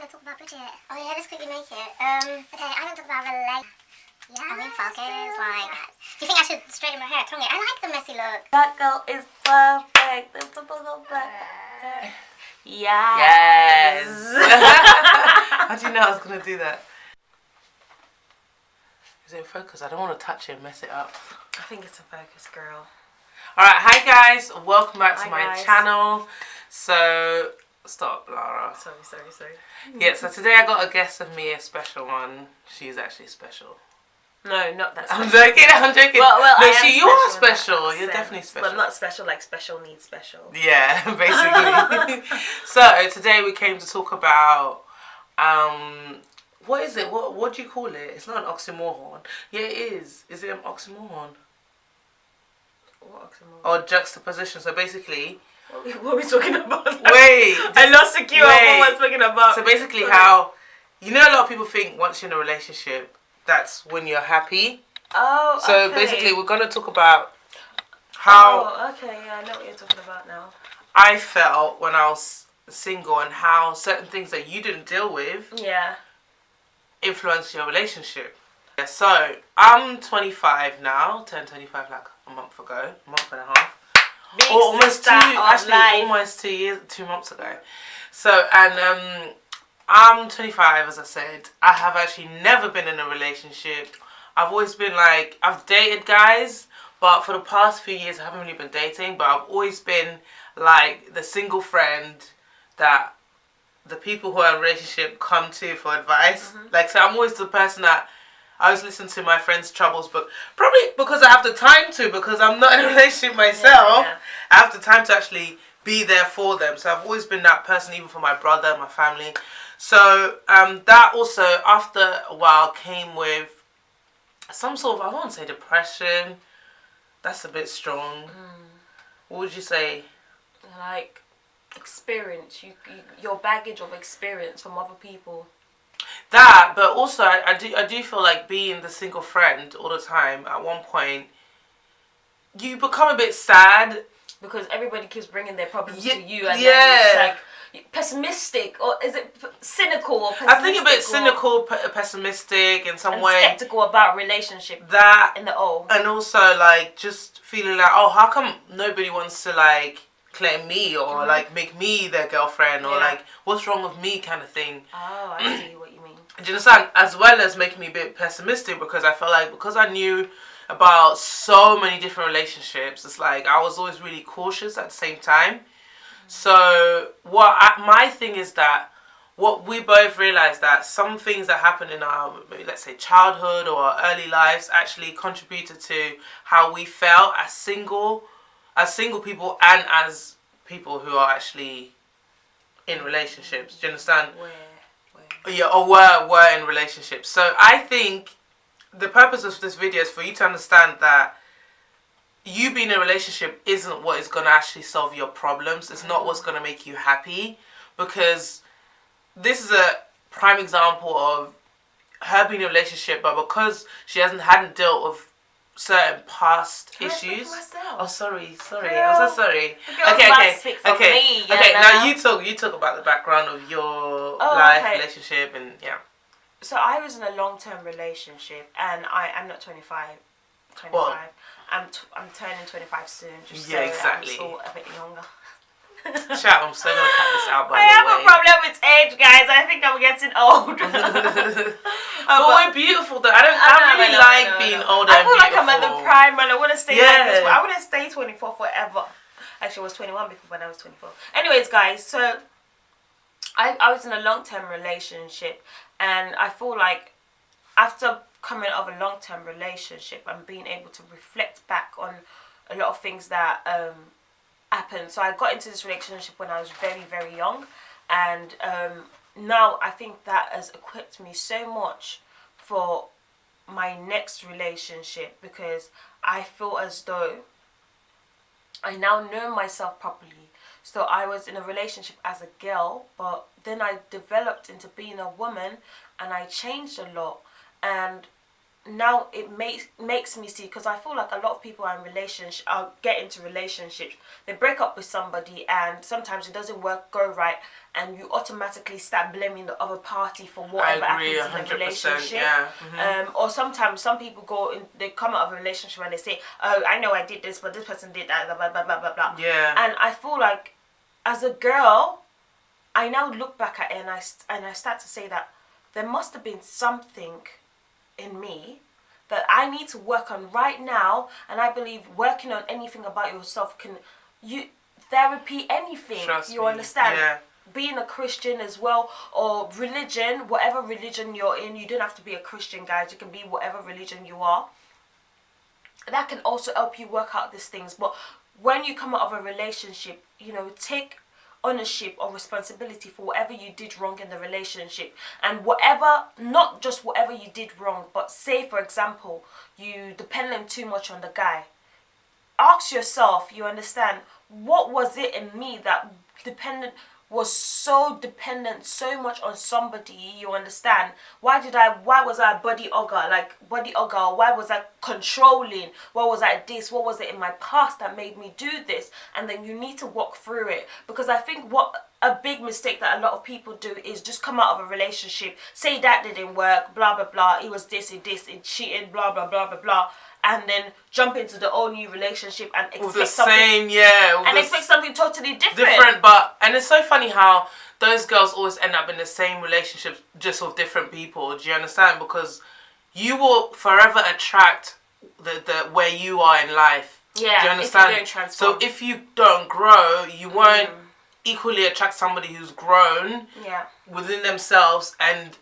don't talk about Bridget. Oh yeah, let's quickly make it. Okay, I don't talk about relate. Yeah, I mean, focus. Like, do you think I should straighten my hair? Tongue it. I like the messy look. That girl is perfect. The typical black. Yes. How do you know I was gonna do that? Is it in focus? I don't want to touch it and mess it up. I think it's a focus, girl. Alright, hi guys. Welcome back to Hi, my guys. channel. So, stop, Lara. Sorry. Yeah, so today I got a guest of me, a special one. She's actually special. No, not that special. I'm joking. Well, no, I am you are special in special. that You're sense. definitely special. But not special like special needs special. Yeah, basically. So today we came to talk about what is it? What do you call it? It's not an oxymoron. Yeah, it is. Is it an oxymoron? What oxymoron? Or juxtaposition. So basically, what are we talking about? Wait, I lost the cue of what we're talking about. So basically, how a lot of people think once you're in a relationship, that's when you're happy. Oh, So okay. basically, we're gonna talk about how. Oh, okay. Yeah, I know what you're talking about now. I felt when I was single and how certain things that you didn't deal with influenced your relationship. Yeah, so I'm 25 now, turned 25 like a month and a half. Big Or almost sister of life. almost 2 months ago. So, and I'm 25, as I said. I have actually never been in a relationship. I've always been like, I've dated guys, but for the past few years I haven't really been dating, but I've always been like the single friend that the people who are in a relationship come to for advice. Like, so I'm always the person that I always listen to my friends' troubles, but probably because I have the time to, because I'm not in a relationship myself. Yeah. I have the time to actually be there for them. So I've always been that person, even for my brother, my family. So that also, after a while, came with some sort of, I won't say depression. That's a bit strong. What would you say? Like experience, your baggage of experience from other people. That, but also I do feel like being the single friend all the time, at one point, you become a bit sad. Because everybody keeps bringing their problems Yeah, to you, and yeah. then it's like pessimistic, or is it cynical or pessimistic? I think a bit cynical, pessimistic in some and way. skeptical about relationship. That, in the O. and also like just feeling like, oh, how come nobody wants to like claim me or like make me their girlfriend or like what's wrong with me kind of thing. Oh, I see what you mean. Do you understand? As well as making me a bit pessimistic, because I felt like, because I knew about so many different relationships, it's like I was always really cautious at the same time. So my thing is that what we both realized, that some things that happen in our, maybe let's say childhood or our early lives, actually contributed to how we felt as single people and as people who are actually in relationships. Do you understand? Where? Yeah, or were in relationships. So I think the purpose of this video is for you to understand that you being in a relationship isn't what is going to actually solve your problems. It's not what's going to make you happy, because this is a prime example of her being in a relationship, but because she hadn't dealt with certain past issues. Oh, sorry. I'm so sorry. Okay. Now you talk about the background of your life, relationship, and So I was in a long-term relationship, and I'm not 25. Well, I'm turning 25 soon. Just exactly. So I'm still a bit younger. Chat, I'm still gonna cut this out, by I the have way. a problem with age, guys. I think I'm getting old. But we're beautiful though. I really like being older I and feel like beautiful. I'm at the prime, and I want to stay like this. Yeah. I want to stay 24 forever. Actually, I was 21 before, when I was 24. Anyways, guys, so I was in a long-term relationship, and I feel like after coming out of a long-term relationship and being able to reflect back on a lot of things that happened. So I got into this relationship when I was very, very young, and now I think that has equipped me so much for my next relationship, because I feel as though I now know myself properly. So I was in a relationship as a girl, but then I developed into being a woman, and I changed a lot. And now it makes me see, because I feel like a lot of people are in get into relationships, they break up with somebody and sometimes it doesn't go right, and you automatically start blaming the other party for whatever happens in the relationship. Yeah. Or sometimes some people they come out of a relationship and they say, oh, I know I did this, but this person did that, blah blah blah blah blah. Yeah. And I feel like as a girl, I now look back at it and I start to say that there must have been something in me that I need to work on right now. And I believe working on anything about yourself therapy, anything. Trust you me. understand? Yeah. Being a Christian as well, or religion, whatever religion you're in, you don't have to be a Christian, guys. You can be whatever religion you are. That can also help you work out these things. But when you come out of a relationship, take ownership or responsibility for whatever you did wrong in the relationship, and not just whatever you did wrong, but say for example you depended too much on the guy. Ask yourself, you understand, what was it in me that was so dependent so much on somebody, you understand? Why was I body hugger? Why was I controlling? What was I this? What was it in my past that made me do this? And then you need to walk through it, because I think a big mistake that a lot of people do is just come out of a relationship, say that didn't work, blah blah blah, it was this, it cheated, blah blah blah blah blah, and then jump into the whole new relationship and expect something totally different. And it's so funny how those girls always end up in the same relationships, just with different people. Do you understand? Because you will forever attract the where you are in life. Yeah. Do you understand? If you don't transform. So if you don't grow, you won't equally attract somebody who's grown within themselves, and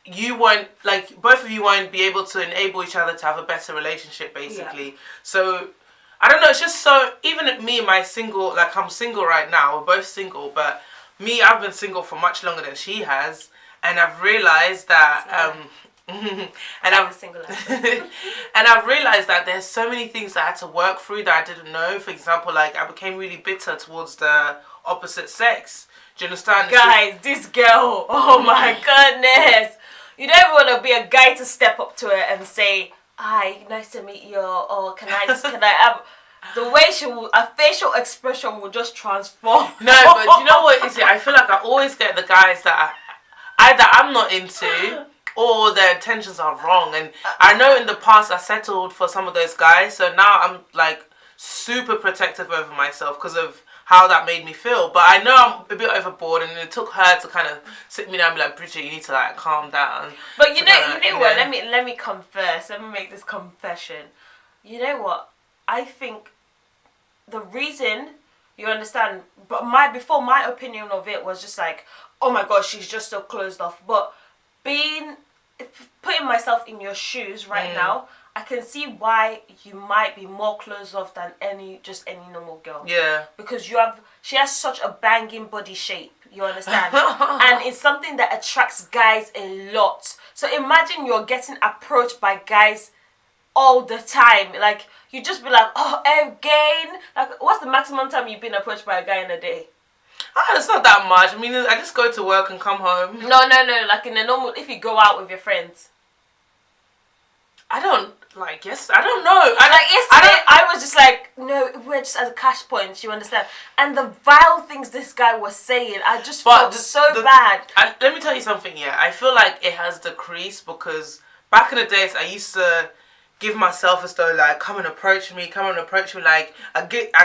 you won't, both of you won't be able to enable each other to have a better relationship, basically. So I don't know, it's just so, even at me, I'm single right now, we're both single, but me, I've been single for much longer than she has, and I've realised that and I've realised that there's so many things that I had to work through that I didn't know. For example, I became really bitter towards the opposite sex. Do you understand? Guys, this girl, oh my goodness. You don't want to be a guy to step up to her and say, hi, nice to meet you, or can I have... The way a facial expression will just transform. No, but you know what is it? I feel like I always get the guys that either I'm not into or their intentions are wrong. And I know in the past I settled for some of those guys, so now I'm super protective over myself because of how that made me feel. But I know I'm a bit overboard, and it took her to kind of sit me down and be like, Bridget, you need to calm down. But you know what? Let me confess. Let me make this confession. You know what? I think the reason, you understand, but my opinion of it was just oh my gosh, she's just so closed off. But putting myself in your shoes right now, I can see why you might be more closed off than any normal girl. Yeah. Because she has such a banging body shape, you understand? And it's something that attracts guys a lot. So imagine you're getting approached by guys all the time. You just be like, oh, again? What's the maximum time you've been approached by a guy in a day? It's not that much. I mean, I just go to work and come home. No. In a normal, if you go out with your friends. I don't know. I was just no, we're just at a cash point, you understand? And the vile things this guy was saying, I just felt bad. Let me tell you something, I feel like it has decreased, because back in the days, I used to give myself as though, come and approach me. I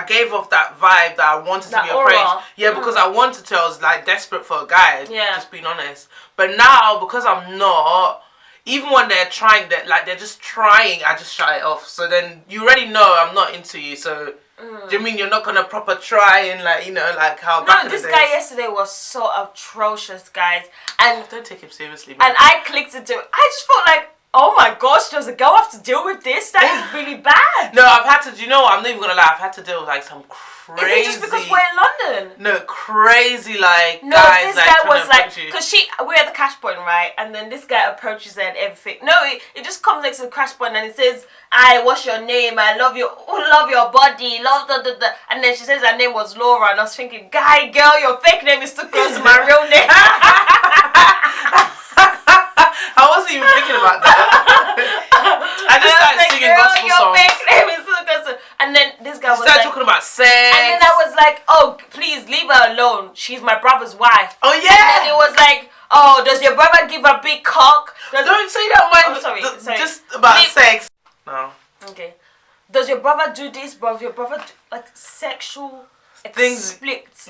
gave off that vibe that I wanted to be approached. Yeah, because I wanted to. I was, desperate for a guy, just being honest. But now, because I'm not... Even when they're trying, they're just trying, I just shut it off. So then you already know I'm not into you. So do you mean you're not gonna proper try and how? No, this guy yesterday was so atrocious, guys. And don't take him seriously, man. And I clicked into it. I just felt oh my gosh, does a girl have to deal with this? That is really bad. No, I've had to. Do you know what? I'm not even gonna lie. I've had to deal with some crazy. Is it just because we're in London? No, crazy No, guys, this guy was because we're at the cash point, right? And then this guy approaches her and everything. No, it just comes next to the cash point and it says, what's your name? I love your body, love the. And then she says her name was Laura, and I was thinking, girl, your fake name is too close to my real name. I wasn't even thinking about that. about sex. And then I was like, oh, please leave her alone. She's my brother's wife. Oh, yeah. And then it was like, oh, does your brother give a big cock? Don't say that, man. Oh, sorry. Just about sex. No. Okay. Does your brother do this? Does your brother do, like, sexual things?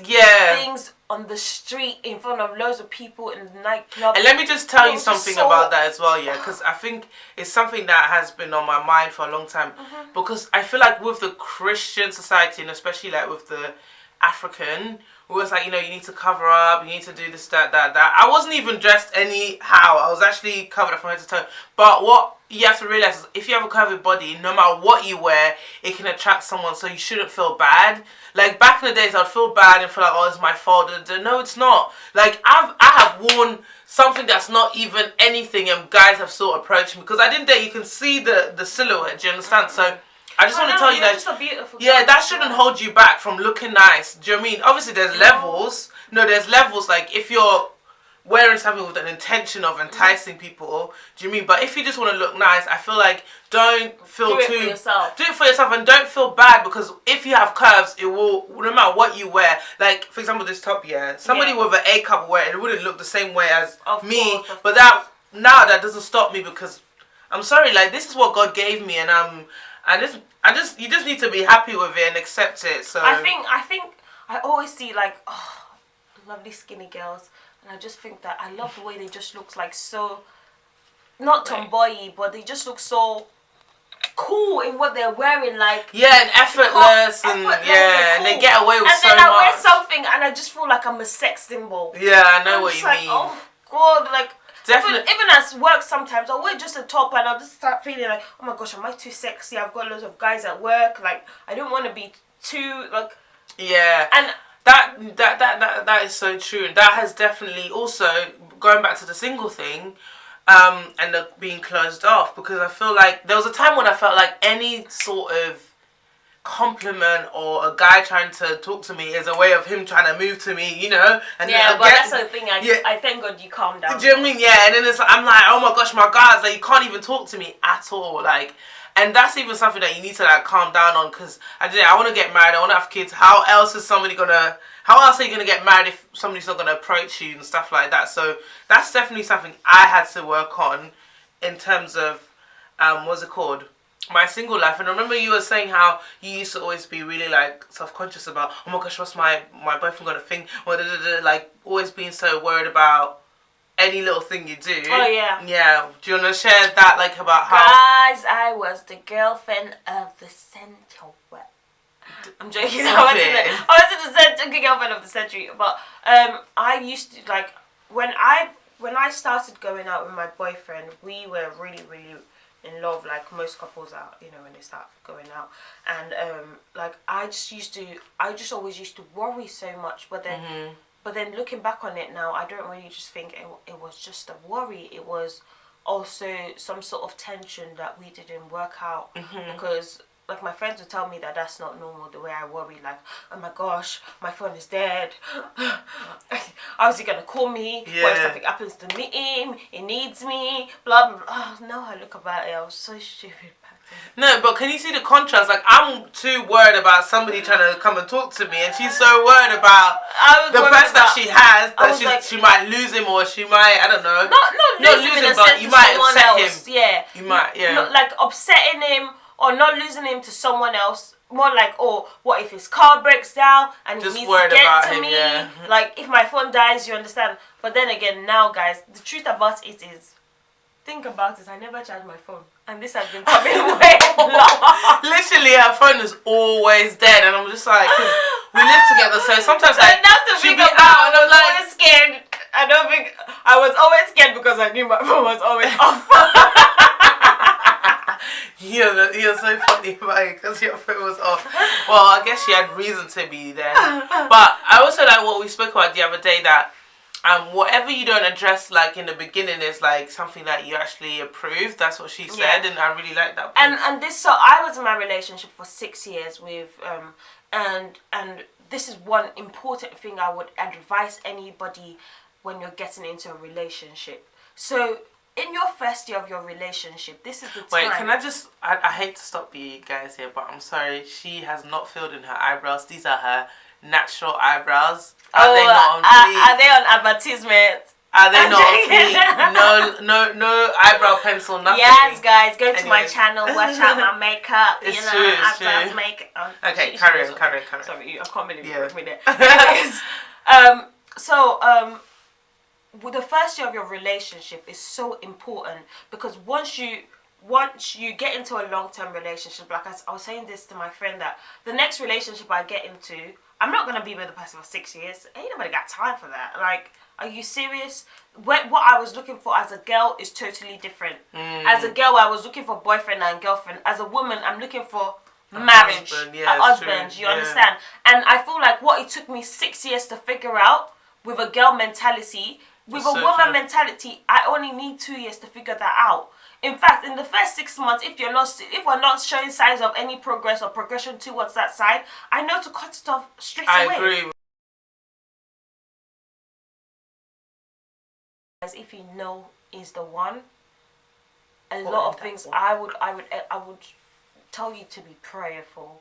Yeah. Things on the street in front of loads of people in the nightclub. And let me just tell you something about that as well, yeah, because I think it's something that has been on my mind for a long time. Because I feel like with the Christian society, and especially like with the African, it was like, you know, you need to cover up, you need to do this, that. I wasn't even dressed anyhow. I was actually covered up from head to toe. But what you have to realize is if you have a curvy body, no matter what you wear, it can attract someone, so you shouldn't feel bad. Like, back in the days, I'd feel bad and feel like, oh, it's my fault. No, it's not. Like, I have worn something that's not even anything, and guys have sort of approached me, because I didn't dare, you can see the silhouette, do you understand? So I just want to tell you that, that shouldn't hold you back from looking nice. Do you know what I mean? Obviously, there's levels. No, there's levels. Like, if you're wearing something with an intention of enticing people, do you mean? But if you just want to look nice, I feel like don't feel do it for yourself. Do it for yourself, and don't feel bad, because if you have curves, it will, no matter what you wear. Like, for example, this top, somebody with an A cup wear it wouldn't look the same way as me. But that doesn't stop me, because I'm sorry, like, this is what God gave me, and you just need to be happy with it and accept it. So I think I always see, like, oh, lovely skinny girls, and I just think that I love the way they just look, like, so not tomboy-y, but they just look so cool in what they're wearing, like, and effortless, and cool. And they get away with so much. And then I wear something and I just feel like I'm a sex symbol. Yeah, I know what you mean. Oh God, like, definitely. Even at work sometimes I'll wear just a top and I'll just start feeling like, oh my gosh, am I too sexy? I've got loads of guys at work, like, I don't want to be too, like, and that is so true, and that has definitely also, going back to the single thing, and the being closed off, because I feel like there was a time when I felt like any sort of compliment or a guy trying to talk to me is a way of him trying to move to me, you know. And but that's the thing. I thank God you calm down. Do you know what I mean? Yeah, and then I'm like, oh my gosh, my guys, like, you can't even talk to me at all, like. And that's even something that you need to, like, calm down on, because I want to get married, I want to have kids. How else are you gonna get married if somebody's not gonna approach you and stuff like that? So that's definitely something I had to work on in terms of what's it called? My single life. And I remember you were saying how you used to always be really, like, self-conscious about, oh my gosh, what's my boyfriend gonna think? Or like, always being so worried about any little thing you do. Oh yeah. Yeah. Do you want to share that, like, about how? Guys, I was the girlfriend of the century. I'm joking. I wasn't the girlfriend of the century, but I used to, like, when I started going out with my boyfriend, we were really, really in love, like most couples are, you know, when they start going out. And like, I just always used to worry so much, but then looking back on it now, I don't really just think it was just a worry. It was also some sort of tension that we didn't work out, because, like, my friends would tell me that that's not normal, the way I worry, like, oh my gosh, my phone is dead. How's he gonna call me? What if something happens to me? He needs me, blah, blah, blah. Oh, now I look about it, I was so stupid back then. No, but can you see the contrast? Like, I'm too worried about somebody trying to come and talk to me, and she's so worried about the person that she has, that she might lose him, or she might, I don't know. Not lose him, but you might upset him. Yeah. You might, Not, like, upsetting him, or not losing him to someone else. More like, oh, what if his car breaks down and he needs to get to me? Yeah. Like, if my phone dies, you understand. But then again, now, guys, the truth about it is, think about it, I never charge my phone. And this has been coming way long. Literally, her phone is always dead. And I'm just like, we live together, so sometimes, like, she'll be out and I'm like, scared. I was always scared because I knew my phone was always off. You're so funny about it, because your phone was off. Well, I guess she had reason to be there. But I also like what we spoke about the other day, that whatever you don't address, like, in the beginning is, like, something that you actually approve. That's what she said, and I really like that point. And this, so I was in my relationship for 6 years with and this is one important thing I would advise anybody when you're getting into a relationship. So in your first year of your relationship, this is the time. Wait, can I just... I hate to stop you guys here, but I'm sorry. She has not filled in her eyebrows. These are her natural eyebrows. Are they not on fleek? Are they on advertisement? Are they not on fleek? No eyebrow pencil, nothing. Yes, guys, go to my channel, watch out my makeup. It's you know, true, it's eyebrows, true. makeup. Okay, carry on. Sorry, I can't believe you Yeah. broke me there. Anyways, with the first year of your relationship is so important, because once you get into a long-term relationship, like I was saying this to my friend, that the next relationship I get into, I'm not going to be with the person for 6 years. Ain't nobody got time for that. Like, are you serious? What I was looking for as a girl is totally different. As a girl, I was looking for boyfriend and girlfriend. As a woman, I'm looking for marriage, a husband. You understand? And I feel like what it took me 6 years to figure out with a girl mentality, with a woman mentality, I only need 2 years to figure that out. In fact, in the first 6 months, if we're not showing signs of any progress or progression towards that side, I know to cut it off straight away. I agree. If you know is the one, a lot of things I would tell you to be prayerful.